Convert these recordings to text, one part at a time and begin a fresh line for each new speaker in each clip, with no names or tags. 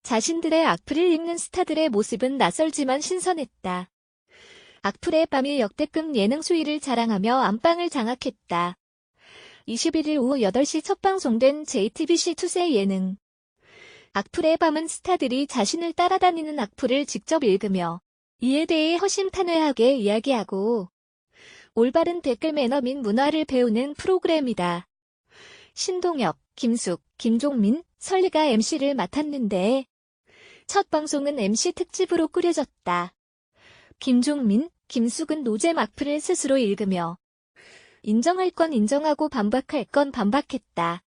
자신들의 악플을 읽는 스타들의 모습은 낯설지만 신선했다. 악플의 밤이 역대급 예능 수위를 자랑하며 안방을 장악했다. 21일 오후 8시 첫 방송된 JTBC 투세 예능. 악플의 밤은 스타들이 자신을 따라다니는 악플을 직접 읽으며 이에 대해 허심탄회하게 이야기하고 올바른 댓글 매너 및 문화를 배우는 프로그램이다. 신동엽, 김숙, 김종민, 설리가 MC를 맡았는데 첫 방송은 MC 특집으로 꾸려졌다. 김종민, 김숙은 노잼 악플을 스스로 읽으며 인정할 건 인정하고 반박할 건 반박했다.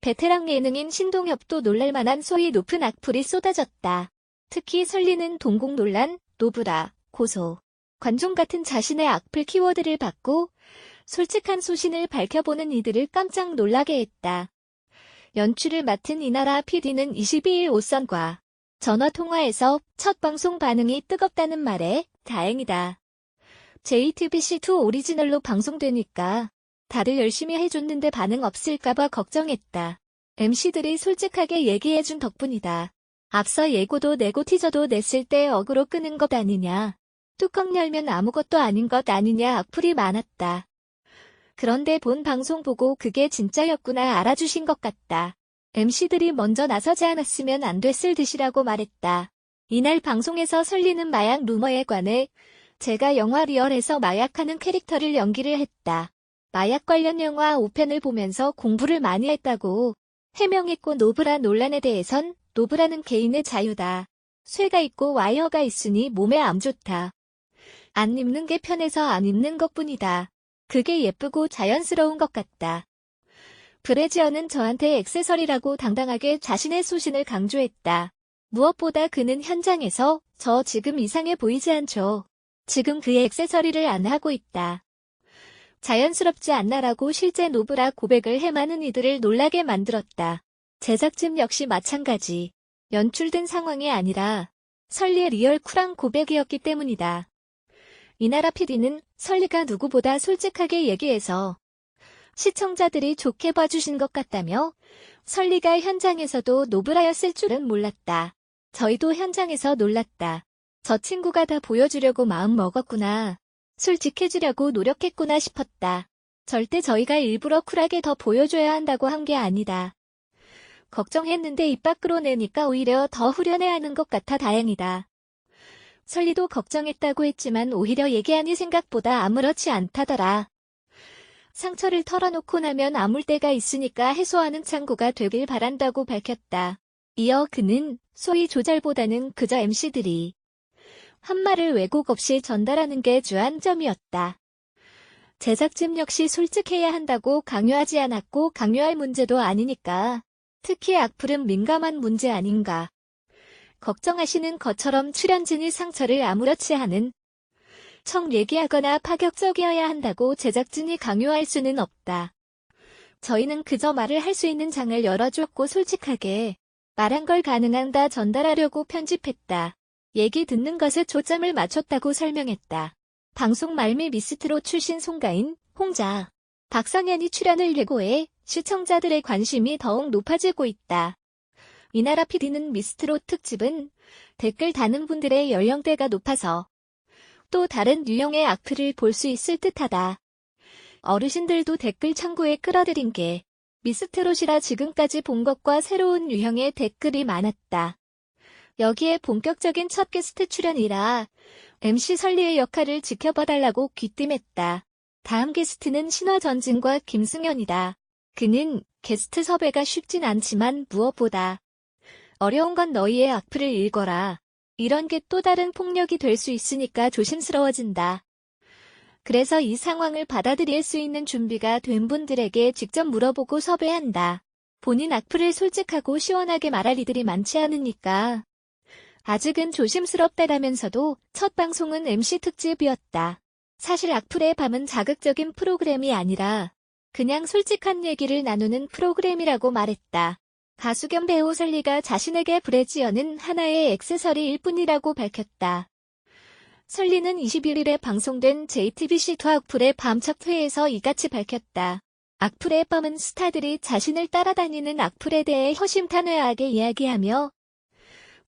베테랑 예능인 신동엽도 놀랄만한 소위 높은 악플이 쏟아졌다. 특히 설리는 동공 논란, 노브라, 고소, 관종 같은 자신의 악플 키워드를 받고 솔직한 소신을 밝혀보는 이들을 깜짝 놀라게 했다. 연출을 맡은 이나라 PD는 22일 오선과 전화통화에서 첫 방송 반응이 뜨겁다는 말에 다행이다. JTBC2 오리지널로 방송되니까 다들 열심히 해줬는데 반응 없을까봐 걱정했다. MC들이 솔직하게 얘기해준 덕분이다. 앞서 예고도 내고 티저도 냈을 때 어그로 끄는 것 아니냐. 뚜껑 열면 아무것도 아닌 것 아니냐 악플이 많았다. 그런데 본 방송 보고 그게 진짜였구나 알아주신 것 같다. MC들이 먼저 나서지 않았으면 안 됐을 듯이라고 말했다. 이날 방송에서 설리는 마약 루머에 관해 제가 영화 리얼에서 마약하는 캐릭터를 연기를 했다. 마약 관련 영화 5편을 보면서 공부를 많이 했다고 해명했고 노브라 논란에 대해선 노브라는 개인의 자유다. 쇠가 있고 와이어가 있으니 몸에 안 좋다. 안 입는 게 편해서 안 입는 것뿐이다. 그게 예쁘고 자연스러운 것 같다. 브래지어는 저한테 액세서리라고 당당하게 자신의 소신을 강조했다. 무엇보다 그는 현장에서 저 지금 이상해 보이지 않죠. 지금 그의 액세서리를 안 하고 있다. 자연스럽지 않나라고 실제 노브라 고백을 해 많은 이들을 놀라게 만들었다. 제작진 역시 마찬가지. 연출된 상황이 아니라 설리의 리얼 쿨한 고백이었기 때문이다. 이나라 PD는 설리가 누구보다 솔직하게 얘기해서 시청자들이 좋게 봐주신 것 같다며 설리가 현장에서도 노브라였을 줄은 몰랐다. 저희도 현장에서 놀랐다. 저 친구가 다 보여주려고 마음 먹었구나. 솔직해지려고 노력했구나 싶었다. 절대 저희가 일부러 쿨하게 더 보여줘야 한다고 한 게 아니다. 걱정했는데 입 밖으로 내니까 오히려 더 후련해하는 것 같아 다행이다. 설리도 걱정했다고 했지만 오히려 얘기하니 생각보다 아무렇지 않다더라. 상처를 털어놓고 나면 아물 때가 있으니까 해소하는 창구가 되길 바란다고 밝혔다. 이어 그는 소위 조잘보다는 그저 MC들이 한 말을 왜곡 없이 전달하는 게 주안점이었다. 제작진 역시 솔직해야 한다고 강요하지 않았고 강요할 문제도 아니니까. 특히 악플은 민감한 문제 아닌가. 걱정하시는 것처럼 출연진이 상처를 아무렇지 않은 척 얘기하거나 파격적이어야 한다고 제작진이 강요할 수는 없다. 저희는 그저 말을 할 수 있는 장을 열어줬고 솔직하게 말한 걸 가능한 다 전달하려고 편집했다. 얘기 듣는 것에 초점을 맞췄다고 설명했다. 방송 말미 미스트로 출신 송가인, 홍자, 박성현이 출연을 예고해 시청자들의 관심이 더욱 높아지고 있다. 이나라 PD는 미스트로 특집은 댓글 다는 분들의 연령대가 높아서 또 다른 유형의 악플을 볼 수 있을 듯하다. 어르신들도 댓글 창구에 끌어들인 게 미스트롯이라 지금까지 본 것과 새로운 유형의 댓글이 많았다. 여기에 본격적인 첫 게스트 출연이라 MC 설리의 역할을 지켜봐달라고 귀띔했다. 다음 게스트는 신화전진과 김승현이다. 그는 게스트 섭외가 쉽진 않지만 무엇보다 어려운 건 너희의 악플을 읽어라. 이런 게 또 다른 폭력이 될 수 있으니까 조심스러워진다. 그래서 이 상황을 받아들일 수 있는 준비가 된 분들에게 직접 물어보고 섭외한다. 본인 악플을 솔직하고 시원하게 말할 이들이 많지 않으니까. 아직은 조심스럽다라면서도 첫 방송은 MC 특집이었다. 사실 악플의 밤은 자극적인 프로그램이 아니라 그냥 솔직한 얘기를 나누는 프로그램이라고 말했다. 가수 겸 배우 설리가 자신에게 브래지어는 하나의 액세서리일 뿐이라고 밝혔다. 설리는 21일에 방송된 JTBC2 악플의 밤 첫 회에서 이같이 밝혔다. 악플의 밤은 스타들이 자신을 따라다니는 악플에 대해 허심탄회하게 이야기하며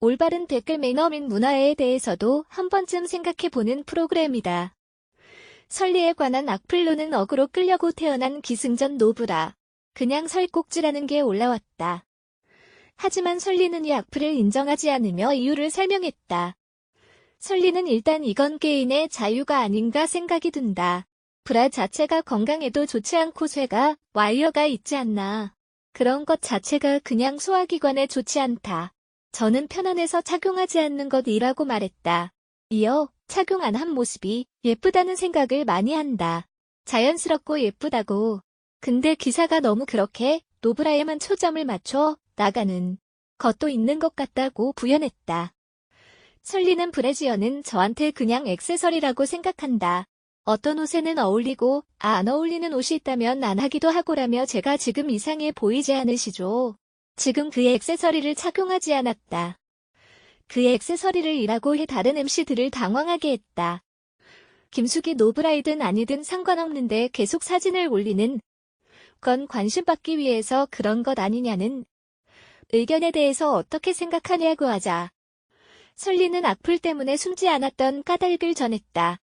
올바른 댓글 매너 및 문화에 대해서도 한 번쯤 생각해보는 프로그램이다. 설리에 관한 악플로는 억으로 끌려고 태어난 기승전 노브라. 그냥 살꼭지라는 게 올라왔다. 하지만 설리는 이 악플을 인정하지 않으며 이유를 설명했다. 설리는 일단 이건 개인의 자유가 아닌가 생각이 든다. 브라 자체가 건강에도 좋지 않고 쇠가, 와이어가 있지 않나. 그런 것 자체가 그냥 소화기관에 좋지 않다. 저는 편안해서 착용하지 않는 것이라고 말했다. 이어 착용 안 한 모습이 예쁘다는 생각을 많이 한다. 자연스럽고 예쁘다고. 근데 기사가 너무 그렇게 노브라에만 초점을 맞춰 나가는 것도 있는 것 같다고 부연했다. 설리는 브래지어는 저한테 그냥 액세서리라고 생각한다. 어떤 옷에는 어울리고 안 어울리는 옷이 있다면 안 하기도 하고라며 제가 지금 이상해 보이지 않으시죠? 지금 그의 액세서리를 착용하지 않았다. 그의 액세서리를 이라고 해 다른 MC들을 당황하게 했다. 김숙이 노브라이든 아니든 상관없는데 계속 사진을 올리는 건 관심받기 위해서 그런 것 아니냐는 의견에 대해서 어떻게 생각하냐고 하자. 설리는 악플 때문에 숨지 않았던 까닭을 전했다.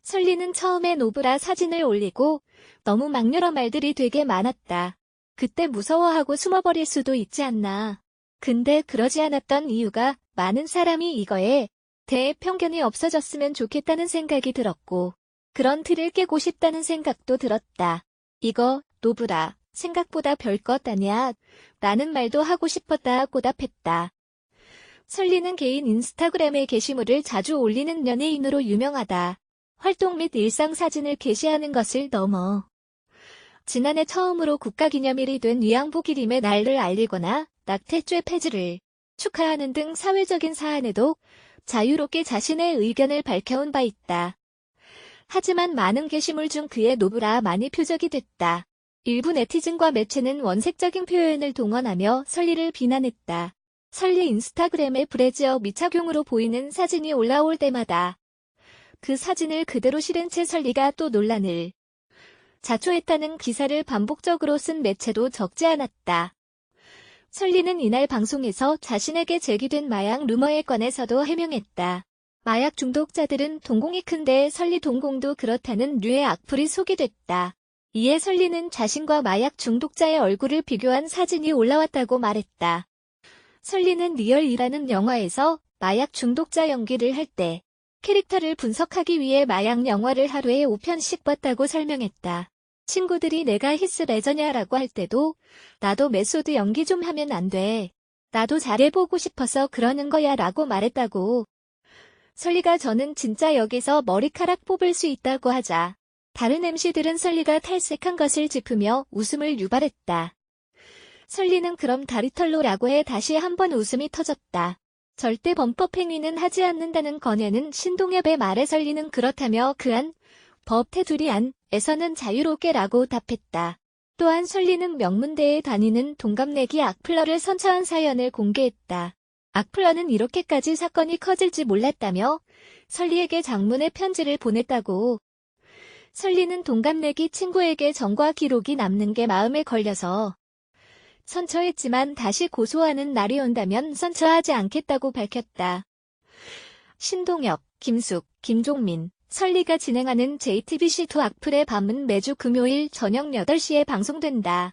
설리는 처음에 노브라 사진을 올리고 너무 막 여러 말들이 되게 많았다. 그때 무서워하고 숨어버릴 수도 있지 않나. 근데 그러지 않았던 이유가 많은 사람이 이거에 대해 편견이 없어졌으면 좋겠다는 생각이 들었고 그런 틀을 깨고 싶다는 생각도 들었다. 이거 노브라 생각보다 별것 아니야 라는 말도 하고 싶었다고 답했다. 설리는 개인 인스타그램에 게시물을 자주 올리는 연예인으로 유명하다. 활동 및 일상 사진을 게시하는 것을 넘어 지난해 처음으로 국가기념일이 된 위안부기림의 날을 알리거나 낙태죄 폐지를 축하하는 등 사회적인 사안에도 자유롭게 자신의 의견을 밝혀온 바 있다. 하지만 많은 게시물 중 그의 노브라 많이 표적이 됐다. 일부 네티즌과 매체는 원색적인 표현을 동원하며 설리를 비난했다. 설리 인스타그램에 브래지어 미착용으로 보이는 사진이 올라올 때마다 그 사진을 그대로 실은 채 설리가 또 논란을 자초했다는 기사를 반복적으로 쓴 매체도 적지 않았다. 설리는 이날 방송에서 자신에게 제기된 마약 루머에 관해서도 해명했다. 마약 중독자들은 동공이 큰데 설리 동공도 그렇다는 류의 악플이 소개됐다. 이에 설리는 자신과 마약 중독자의 얼굴을 비교한 사진이 올라왔다고 말했다. 설리는 리얼이라는 영화에서 마약 중독자 연기를 할 때 캐릭터를 분석하기 위해 마약 영화를 하루에 5편씩 봤다고 설명했다. 친구들이 내가 히스 레저냐라고 할 때도 나도 메소드 연기 좀 하면 안 돼. 나도 잘해보고 싶어서 그러는 거야 라고 말했다고. 설리가 저는 진짜 여기서 머리카락 뽑을 수 있다고 하자. 다른 MC들은 설리가 탈색한 것을 짚으며 웃음을 유발했다. 설리는 그럼 다리털로 라고 해 다시 한번 웃음이 터졌다. 절대 범법 행위는 하지 않는다는 건예는 신동엽의 말에 설리는 그렇다며 그안 법 테두리 안에서는 자유롭게 라고 답했다. 또한 설리는 명문대에 다니는 동갑내기 악플러를 선처한 사연을 공개했다. 악플러는 이렇게까지 사건이 커질지 몰랐다며 설리에게 장문의 편지를 보냈다고. 설리는 동갑내기 친구에게 전과 기록이 남는 게 마음에 걸려서 선처했지만 다시 고소하는 날이 온다면 선처하지 않겠다고 밝혔다. 신동엽, 김숙, 김종민, 설리가 진행하는 JTBC2 악플의 밤은 매주 금요일 저녁 8시에 방송된다.